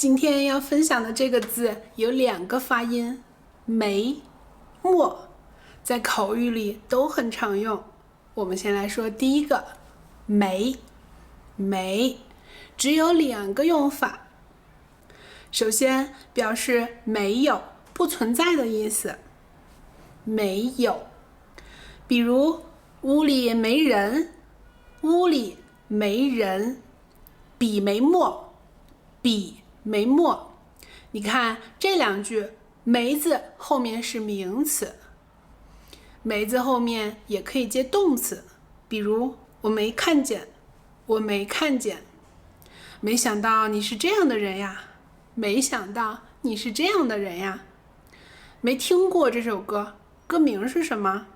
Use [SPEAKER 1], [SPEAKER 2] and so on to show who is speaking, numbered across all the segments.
[SPEAKER 1] 今天要分享的这个字有2个发音，没、没，在口语里都很常用。我们先来说第一个，没，只有2个用法。首先表示没有、不存在的意思，没有。比如屋里没人，屋里没人，笔没墨，笔没墨。你看这2句，没字后面是名词，没字后面也可以接动词，比如我没看见，我没看见。没想到你是这样的人呀，没想到你是这样的人呀。没听过这首歌，歌名是什么？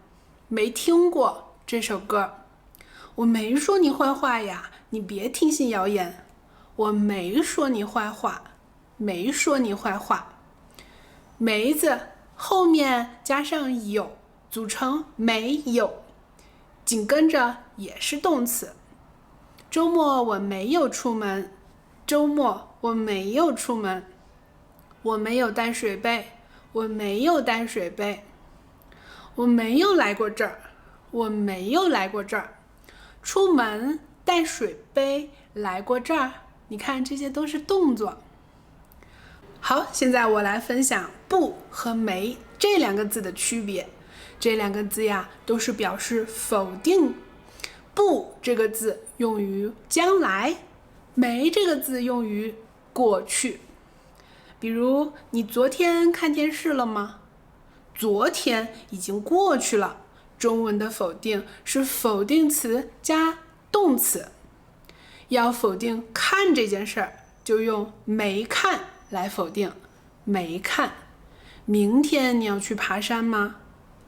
[SPEAKER 1] 没听过这首歌。我没说你坏话呀，你别听信谣言。我没说你坏话，没说你坏话。没字后面加上有，组成没有，紧跟着也是动词。周末我没有出门，周末我没有出门。我没有带水杯，我没有带水杯。我没有来过这儿，我没有来过这儿。出门，带水杯，来过这儿，你看这些都是动作。好，现在我来分享不和没这2个字的区别。这2个字呀，都是表示否定。不这个字用于将来，没这个字用于过去。比如你昨天看电视了吗？昨天已经过去了，中文的否定是否定词加动词。要否定看这件事儿，就用没看来否定，没看。明天你要去爬山吗？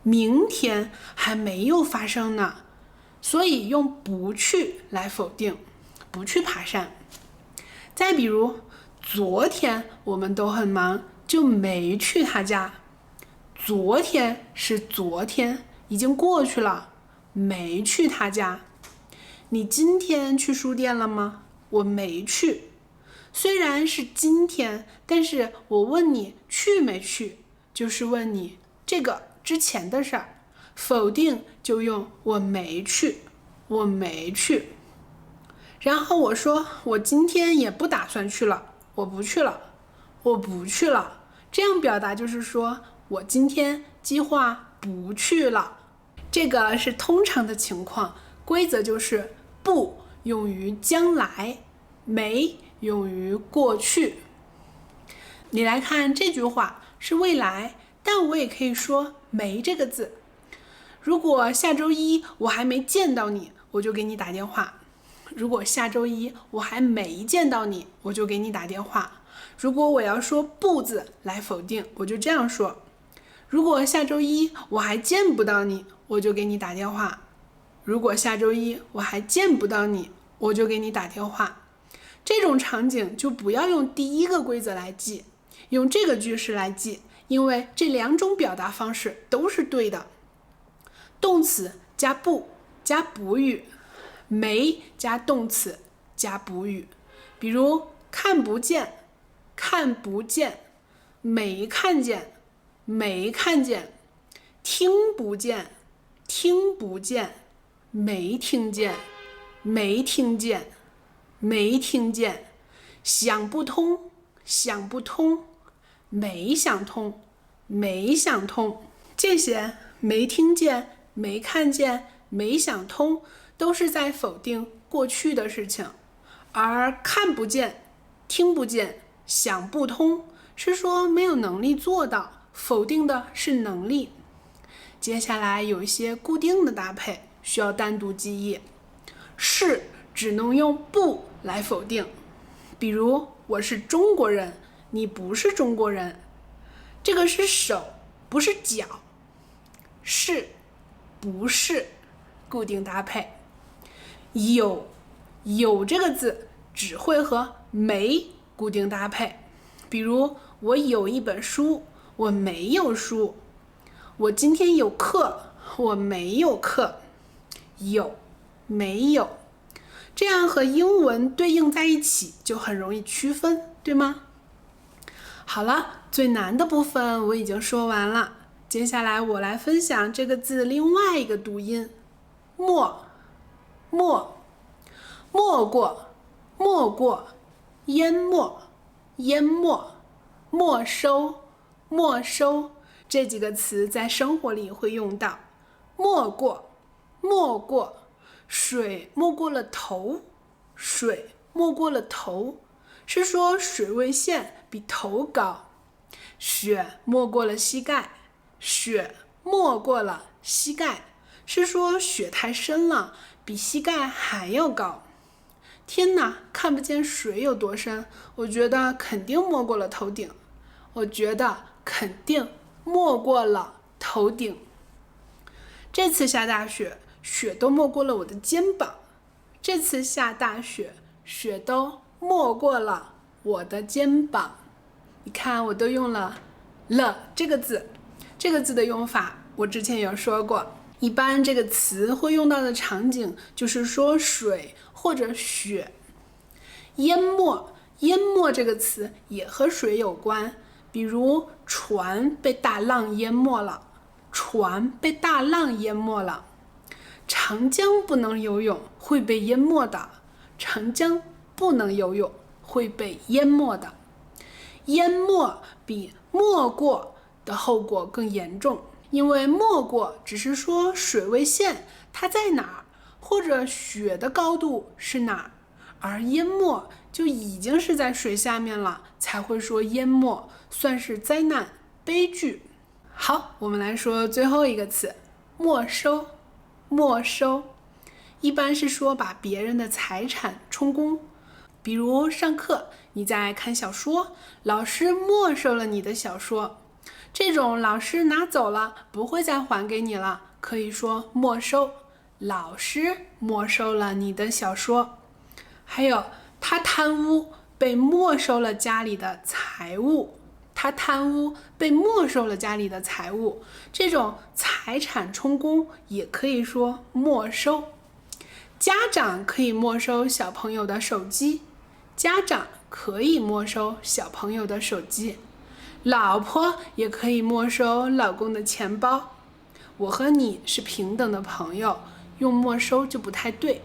[SPEAKER 1] 明天还没有发生呢，所以用不去来否定，不去爬山。再比如昨天我们都很忙，就没去他家。昨天是昨天，已经过去了，没去他家。你今天去书店了吗？我没去。虽然是今天，但是我问你去没去，就是问你这个之前的事儿。否定就用我没去，我没去。然后我说我今天也不打算去了，我不去了，我不去了。这样表达就是说我今天计划不去了。这个是通常的情况，规则就是不用于将来，没用于过去。你来看这句话是未来，但我也可以说没这个字。如果下周一我还没见到你，我就给你打电话。如果下周一我还没见到你，我就给你打电话。如果我要说不字来否定，我就这样说。如果下周一我还见不到你，我就给你打电话。如果下周一我还见不到你，我就给你打电话。这种场景就不要用第一个规则来记，用这个句式来记，因为这2种表达方式都是对的。动词加不加补语，没加动词加补语。比如看不见，看不见，没看见，没看见。听不见，听不见，没听见，没听见，没听见。想不通，想不通，没想通，没想通。这些没听见，没看见，没想通，都是在否定过去的事情。而看不见、听不见、想不通是说没有能力做到，否定的是能力。接下来有一些固定的搭配需要单独记忆。是只能用不来否定，比如我是中国人，你不是中国人。这个是手，不是脚。是不是固定搭配。有这个字只会和没固定搭配，比如我有一本书，我没有书。我今天有课，我没有课。有没有，这样和英文对应在一起就很容易区分，对吗？好了，最难的部分我已经说完了，接下来我来分享这个字另外一个读音，没过，淹没，没收，这几个词在生活里会用到。没过，水没过了头，是说水位线比头高。雪没过了膝盖，是说雪太深了，比膝盖还要高。天哪，看不见水有多深，我觉得肯定没过了头顶。这次下大雪，雪都没过了我的肩膀。你看，我都用了这个字。这个字的用法我之前有说过，一般这个词会用到的场景就是说水或者雪。淹没这个词也和水有关，比如船被大浪淹没了，长江不能游泳，会被淹没的。淹没比没过的后果更严重，因为没过只是说水位线它在哪儿，或者雪的高度是哪儿，而淹没就已经是在水下面了，才会说淹没，算是灾难悲剧。好，我们来说最后一个词，没收，一般是说把别人的财产充公。比如上课你在看小说，老师没收了你的小说，这种老师拿走了，不会再还给你了，可以说没收，老师没收了你的小说。还有他贪污被没收了家里的财物，这种财产充公也可以说没收。家长可以没收小朋友的手机，老婆也可以没收老公的钱包。我和你是平等的朋友，用没收就不太对。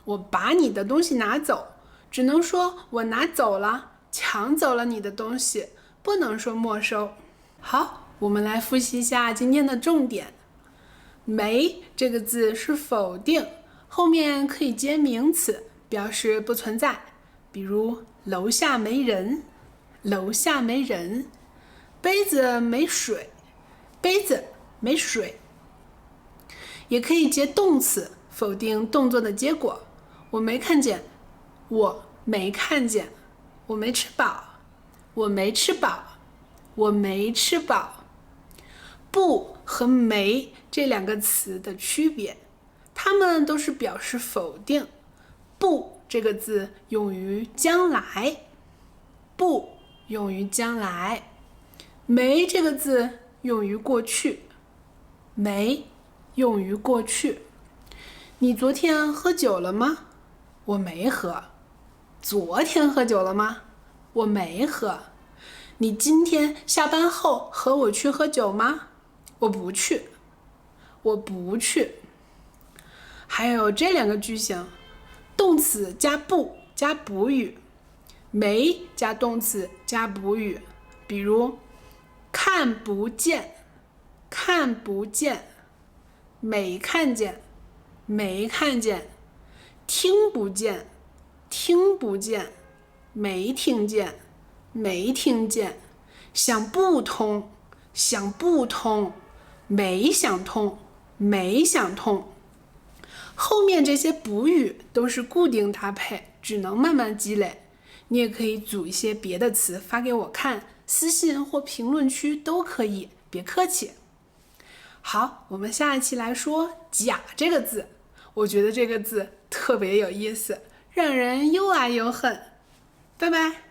[SPEAKER 1] 我把你的东西拿走，只能说我拿走了，抢走了你的东西，不能说没收。好，我们来复习一下今天的重点。没这个字是否定，后面可以接名词，表示不存在，比如楼下没人，杯子没水，也可以接动词，否定动作的结果。我没看见，我没吃饱。不和没这两个词的区别，它们都是表示否定。不这个字用于将来，没这个字用于过去，你昨天喝酒了吗？我没喝。昨天喝酒了吗？我没喝。你今天下班后和我去喝酒吗？我不去。还有这两个句型，动词加不加补语，没加动词加补语，比如看不见，没看见，听不见，没听见，想不通，没想通。后面这些补语都是固定搭配，只能慢慢积累。你也可以组一些别的词发给我看，私信或评论区都可以，别客气。好，我们下一期来说假这个字，我觉得这个字特别有意思，让人又爱又恨。拜拜。